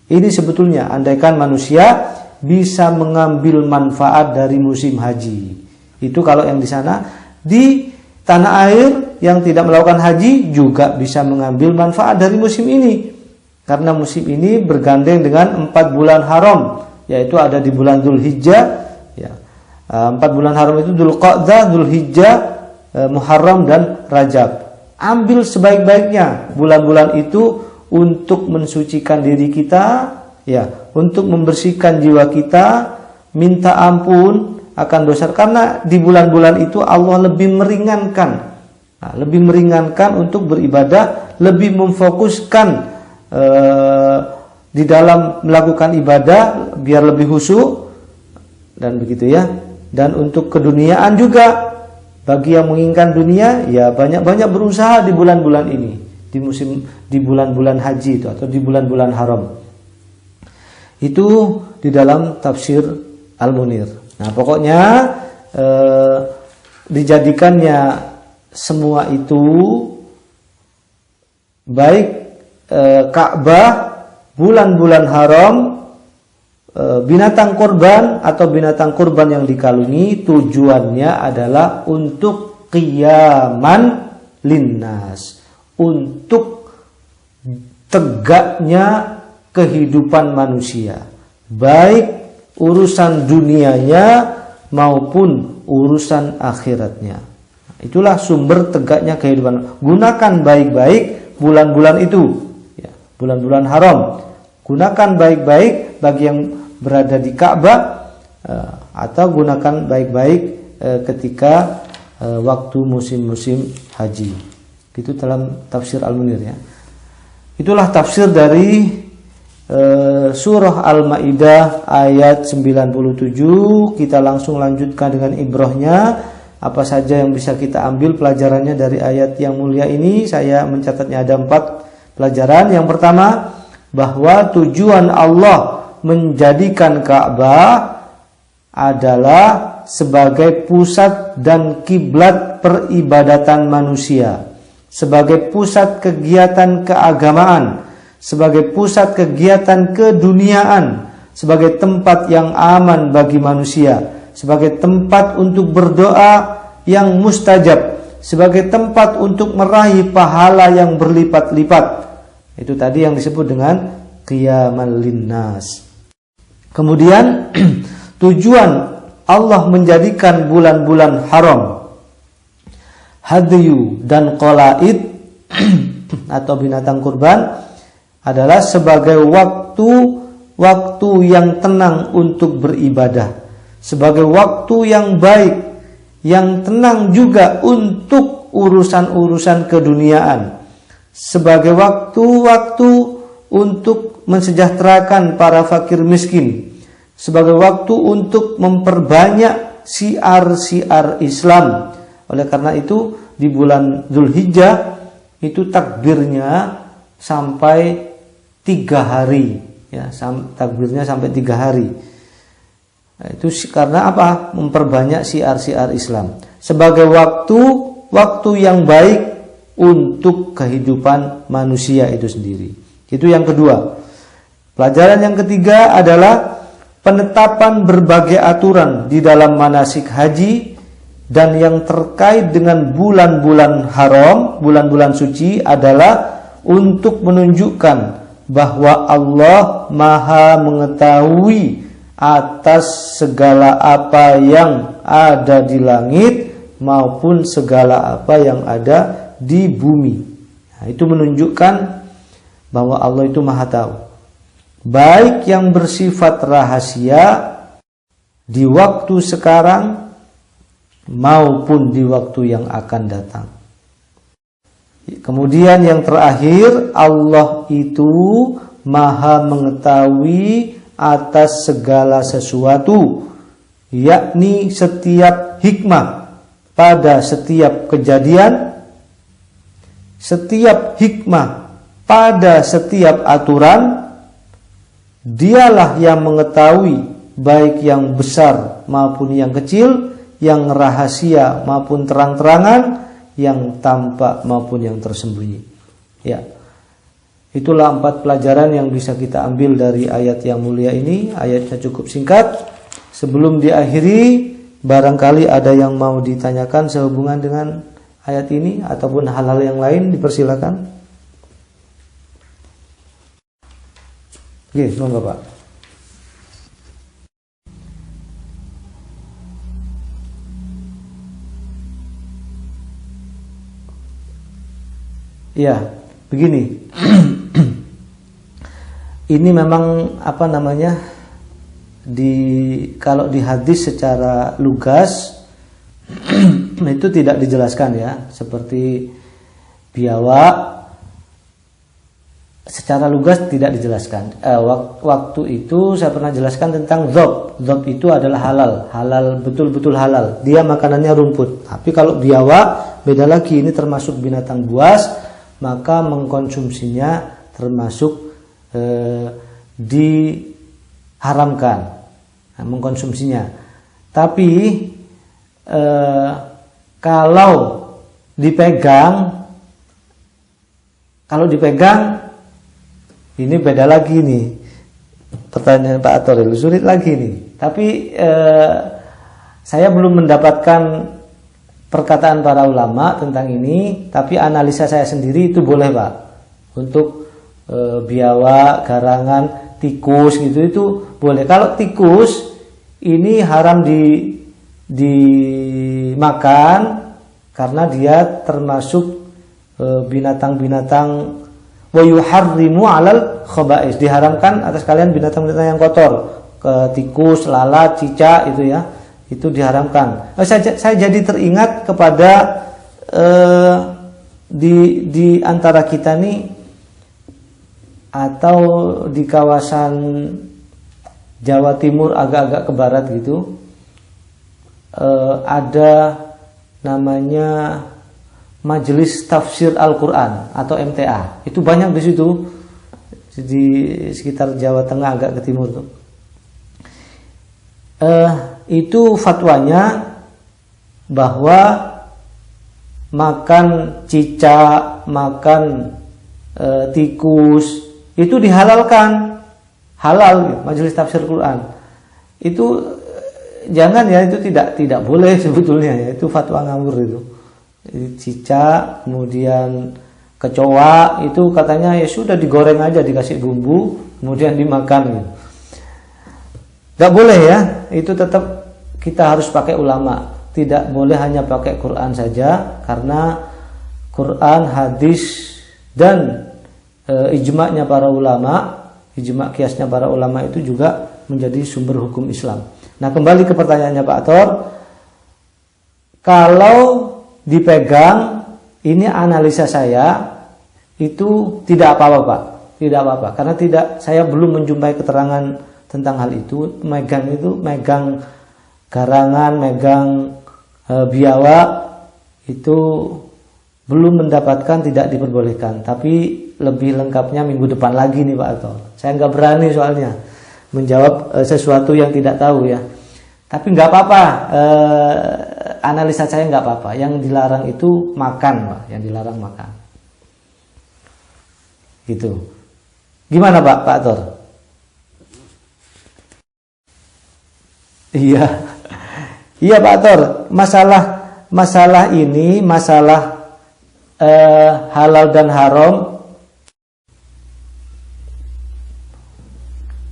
Ini sebetulnya andaikan manusia bisa mengambil manfaat dari musim haji. Itu kalau yang di sana. Di tanah air yang tidak melakukan haji juga bisa mengambil manfaat dari musim ini. Karena musim ini bergandeng dengan 4 bulan haram, yaitu ada di bulan Dzulhijjah ya. 4 bulan haram itu Dzulqa'dah, Dzulhijjah, Muharram, dan Rajab. Ambil sebaik-baiknya bulan-bulan itu untuk mensucikan diri kita ya, untuk membersihkan jiwa kita, minta ampun akan dosa. Karena di bulan-bulan itu Allah lebih meringankan, lebih meringankan untuk beribadah, lebih memfokuskan di dalam melakukan ibadah biar lebih khusyuk dan begitu ya. Dan untuk keduniaan juga, bagi yang menginginkan dunia ya banyak-banyak berusaha di bulan-bulan ini, di bulan-bulan haji itu atau di bulan-bulan haram. Itu di dalam tafsir Al-Munir. Nah, pokoknya dijadikannya semua itu baik Ka'bah, bulan-bulan haram, binatang kurban atau binatang kurban yang dikalungi, tujuannya adalah untuk qiyaman linnas, untuk tegaknya kehidupan manusia, baik urusan dunianya maupun urusan akhiratnya. Itulah sumber tegaknya kehidupan. Gunakan baik-baik bulan-bulan itu ya, bulan-bulan haram. Gunakan baik-baik bagi yang berada di Ka'bah, atau gunakan baik-baik ketika waktu musim-musim haji. Itu dalam tafsir Al-Munir ya. Itulah tafsir dari surah Al-Maidah ayat 97. Kita langsung lanjutkan dengan ibrahnya. Apa saja yang bisa kita ambil pelajarannya dari ayat yang mulia ini? Saya mencatatnya ada 4 pelajaran. Yang pertama, bahwa tujuan Allah menjadikan Ka'bah adalah sebagai pusat dan kiblat peribadatan manusia, sebagai pusat kegiatan keagamaan, sebagai pusat kegiatan keduniaan, sebagai tempat yang aman bagi manusia, sebagai tempat untuk berdoa yang mustajab, sebagai tempat untuk meraih pahala yang berlipat-lipat. Itu tadi yang disebut dengan qiyamal linnas. Kemudian tujuan Allah menjadikan bulan-bulan haram, hadyu dan qalaid atau binatang kurban adalah sebagai waktu yang tenang untuk beribadah, sebagai waktu yang baik, yang tenang juga untuk urusan-urusan keduniaan, sebagai waktu-waktu untuk mensejahterakan para fakir miskin, sebagai waktu untuk memperbanyak syiar-syiar Islam. Oleh karena itu di bulan Dzulhijjah itu takbirnya sampai 3 hari, ya, takbirnya sampai 3 hari. Nah, itu karena apa? Memperbanyak syiar-syiar Islam sebagai waktu yang baik untuk kehidupan manusia itu sendiri. Itu yang kedua. Pelajaran yang ketiga adalah penetapan berbagai aturan di dalam manasik haji dan yang terkait dengan bulan-bulan haram, bulan-bulan suci adalah untuk menunjukkan bahwa Allah Maha mengetahui atas segala apa yang ada di langit maupun segala apa yang ada di bumi. Nah, itu menunjukkan bahwa Allah itu Maha tahu, baik yang bersifat rahasia di waktu sekarang maupun di waktu yang akan datang. Kemudian yang terakhir, Allah itu Maha mengetahui atas segala sesuatu, yakni setiap hikmah pada setiap kejadian, setiap hikmah pada setiap aturan. Dialah yang mengetahui baik yang besar maupun yang kecil, yang rahasia maupun terang-terangan, yang tampak maupun yang tersembunyi. Ya, itulah 4 pelajaran yang bisa kita ambil dari ayat yang mulia ini. Ayatnya cukup singkat. Sebelum diakhiri, barangkali ada yang mau ditanyakan sehubungan dengan ayat ini ataupun hal-hal yang lain, dipersilakan. Oke, monggo Pak. Ya, begini. Ini memang apa namanya? Kalau di hadis secara lugas itu tidak dijelaskan ya, seperti biawak secara lugas tidak dijelaskan. Waktu itu saya pernah jelaskan tentang dzab. Dzab itu adalah halal betul-betul halal. Dia makanannya rumput. Tapi kalau biawak beda lagi, ini termasuk binatang buas, maka mengkonsumsinya termasuk diharamkan, mengkonsumsinya. Tapi kalau dipegang ini beda lagi nih. Pertanyaan Pak Atoril sulit lagi nih. Tapi saya belum mendapatkan perkataan para ulama tentang ini, tapi analisa saya sendiri itu boleh Pak. Untuk biawak, garangan, tikus gitu itu boleh. Kalau tikus ini haram dimakan karena dia termasuk binatang-binatang wa yuharrimu 'alal khaba'is, diharamkan atas kalian binatang-binatang yang kotor, tikus, lalat, cicak itu ya. Itu diharamkan. Saya jadi teringat kepada di antara kita nih atau di kawasan Jawa Timur agak-agak ke barat gitu, ada namanya Majelis Tafsir Al-Quran atau MTA. Itu banyak di situ, di sekitar Jawa Tengah agak ke timur tuh. Itu fatwanya bahwa makan cicak, makan tikus itu dihalalkan, halal. Majelis Tafsir Quran itu jangan ya, itu tidak boleh sebetulnya ya, itu fatwa ngawur itu. cicak, kemudian kecoa, itu katanya ya sudah digoreng aja, dikasih bumbu, kemudian dimakan gitu. Gak boleh ya, itu tetap kita harus pakai ulama. Tidak boleh hanya pakai Quran saja, karena Quran, hadis, dan ijma'nya para ulama, ijma' kiasnya para ulama itu juga menjadi sumber hukum Islam. Nah, kembali ke pertanyaannya Pak Ator, kalau dipegang, ini analisa saya, itu tidak apa-apa Pak, tidak apa-apa, karena saya belum menjumpai keterangan tentang hal itu. Megang garangan, megang biawak itu belum mendapatkan, tidak diperbolehkan. Tapi lebih lengkapnya minggu depan lagi nih Pak Ator. Saya nggak berani soalnya menjawab sesuatu yang tidak tahu ya. Tapi nggak apa-apa, analisa saya nggak apa-apa. Yang dilarang itu makan Pak, yang dilarang makan. Gitu. Gimana Pak Ator? Iya. Iya Pak Ator, masalah ini, masalah halal dan haram.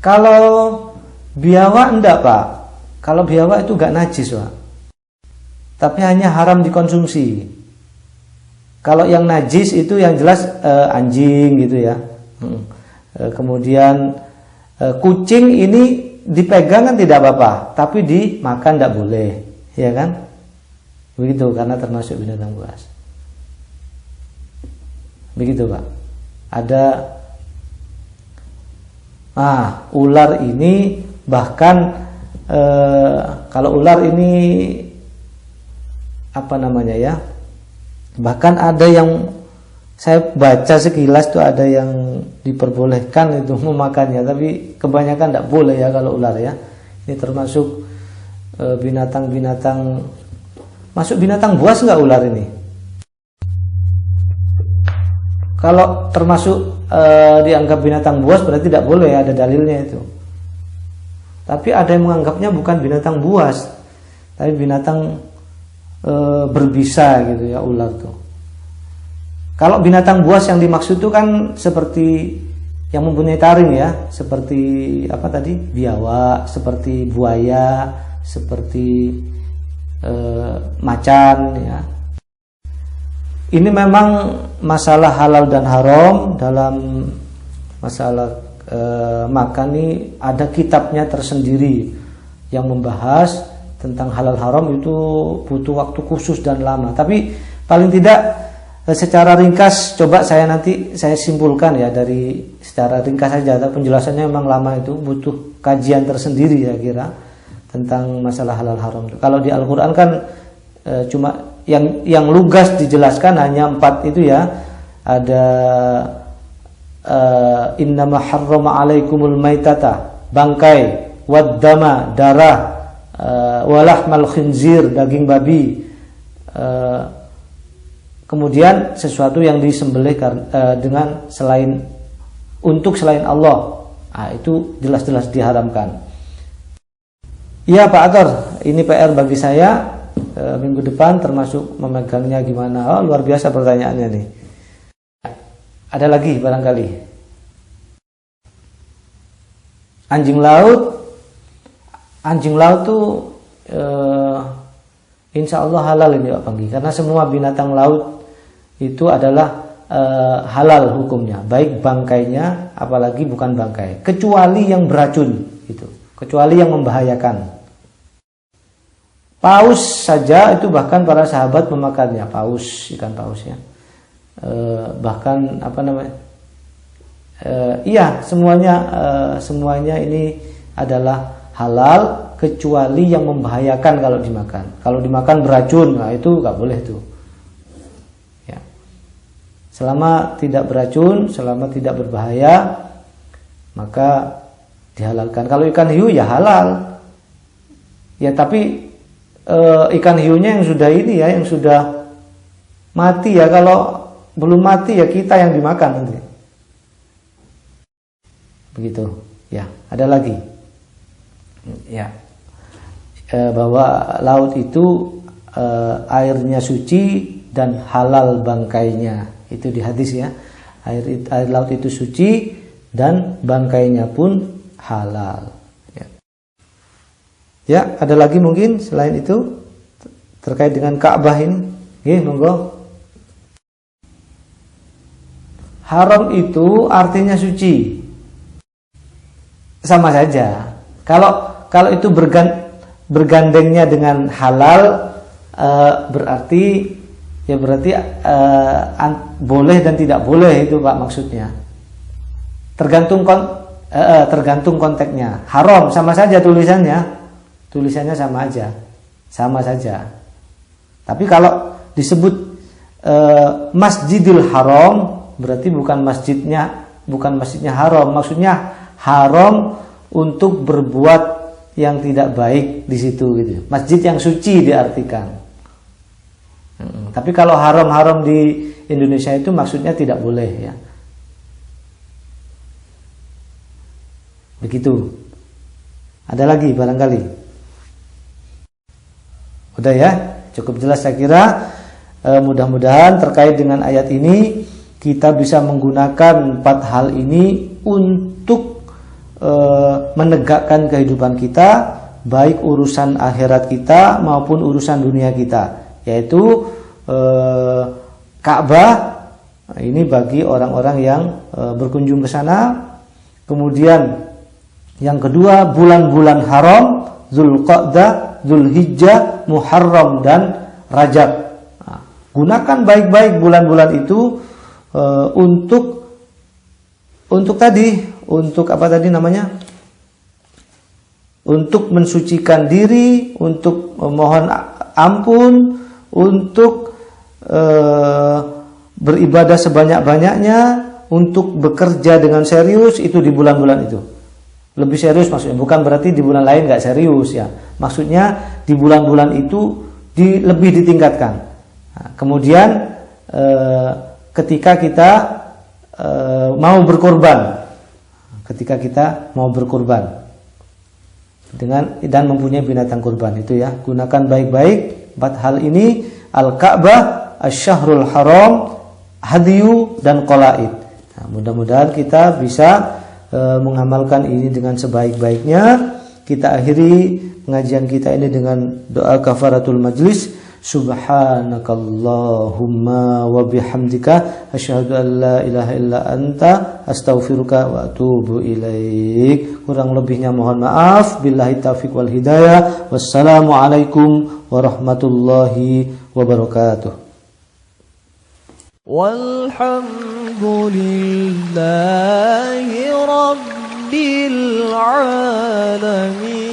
Kalau biawak enggak Pak. Kalau biawak itu enggak najis Pak, tapi hanya haram dikonsumsi. Kalau yang najis itu yang jelas anjing gitu ya. Kemudian kucing ini dipegang kan tidak apa-apa, tapi dimakan tidak boleh, ya kan? Begitu, karena termasuk binatang buas. Begitu Pak. Ada ular ini bahkan kalau ular ini apa namanya ya? Bahkan ada yang saya baca sekilas tuh ada yang diperbolehkan itu memakannya, tapi kebanyakan tidak boleh ya kalau ular ya. Ini termasuk binatang-binatang, masuk binatang buas nggak ular ini? Kalau termasuk dianggap binatang buas berarti tidak boleh, ada dalilnya itu. Tapi ada yang menganggapnya bukan binatang buas, tapi binatang berbisa gitu ya, ular tuh. Kalau binatang buas yang dimaksud itu kan seperti yang mempunyai taring ya, seperti apa tadi, biawak, seperti buaya, seperti macan ya. Ini memang masalah halal dan haram. Dalam masalah makan ini ada kitabnya tersendiri yang membahas tentang halal haram, itu butuh waktu khusus dan lama. Tapi paling tidak secara ringkas coba saya simpulkan ya, dari secara ringkas saja. Penjelasannya memang lama, itu butuh kajian tersendiri saya kira tentang masalah halal haram. Kalau di Al-Qur'an kan cuma yang lugas dijelaskan hanya 4 itu ya. Ada innama harrama alaikumul maitata, bangkai, waddama, darah, walahmal khinzir, daging babi, kemudian sesuatu yang disembelih dengan untuk selain Allah. Itu jelas-jelas diharamkan. Iya Pak Ator, ini PR bagi saya minggu depan, termasuk memegangnya gimana. Luar biasa pertanyaannya nih. Ada lagi barangkali. Anjing laut tuh insya Allah halal ini Pak Panggi, karena semua binatang laut itu adalah halal hukumnya, baik bangkainya, apalagi bukan bangkai, kecuali yang beracun gitu, kecuali yang membahayakan. Paus saja itu bahkan para sahabat memakannya, paus, ikan paus ya. Bahkan apa namanya? Iya, semuanya ini adalah halal kecuali yang membahayakan kalau dimakan. Kalau dimakan beracun, nah itu nggak boleh tuh. Ya. Selama tidak beracun, selama tidak berbahaya, maka dihalalkan. Kalau ikan hiu ya halal. Ya tapi ikan hiunya yang sudah ini ya, yang sudah mati ya. Kalau belum mati ya kita yang dimakan nanti. Begitu. Ya, ada lagi. Ya. Bahwa laut itu airnya suci dan halal bangkainya. Itu di hadis ya. Air laut itu suci dan bangkainya pun halal. Ya, ada lagi mungkin selain itu terkait dengan Ka'bah ini. Monggo. Haram itu artinya suci. Sama saja. Kalau itu bergandengnya dengan halal, berarti boleh dan tidak boleh, itu Pak maksudnya. Tergantung konteksnya. Haram sama saja tulisannya sama saja. Tapi kalau disebut Masjidil Haram, berarti bukan masjidnya haram, maksudnya haram untuk berbuat yang tidak baik di situ gitu. Masjid yang suci diartikan. Tapi kalau haram-haram di Indonesia itu maksudnya tidak boleh ya. Begitu. Ada lagi barangkali? Udah ya, cukup jelas saya kira. Mudah-mudahan terkait dengan ayat ini kita bisa menggunakan 4 hal ini untuk menegakkan kehidupan kita, baik urusan akhirat kita maupun urusan dunia kita, yaitu Ka'bah ini bagi orang-orang yang berkunjung ke sana. Kemudian yang kedua, bulan-bulan haram, Zulqa'dah, Zulhijjah, Muharram dan Rajab. Gunakan baik-baik bulan-bulan itu untuk mensucikan diri, untuk memohon ampun, untuk beribadah sebanyak-banyaknya, untuk bekerja dengan serius. Itu di bulan-bulan itu lebih serius maksudnya, bukan berarti di bulan lain nggak serius ya, maksudnya di bulan-bulan itu lebih ditingkatkan. Nah, kemudian ketika kita mau berkorban dan mempunyai binatang kurban itu ya, gunakan baik-baik 4 hal ini: Al-Ka'bah, Asy-Syahrul Haram, Hadyu dan Qalaid. Nah, mudah-mudahan kita bisa mengamalkan ini dengan sebaik-baiknya. Kita akhiri pengajian kita ini dengan doa kafaratul majlis. Subhanakallahumma wa bihamdika asyhadu an la ilaha illa anta astaghfiruka wa atubu ilaik. Kurang lebihnya mohon maaf. Billahi taufiq wal hidayah. Wassalamu alaikum warahmatullahi wabarakatuh. Walhamdulillahi rabbil alamin.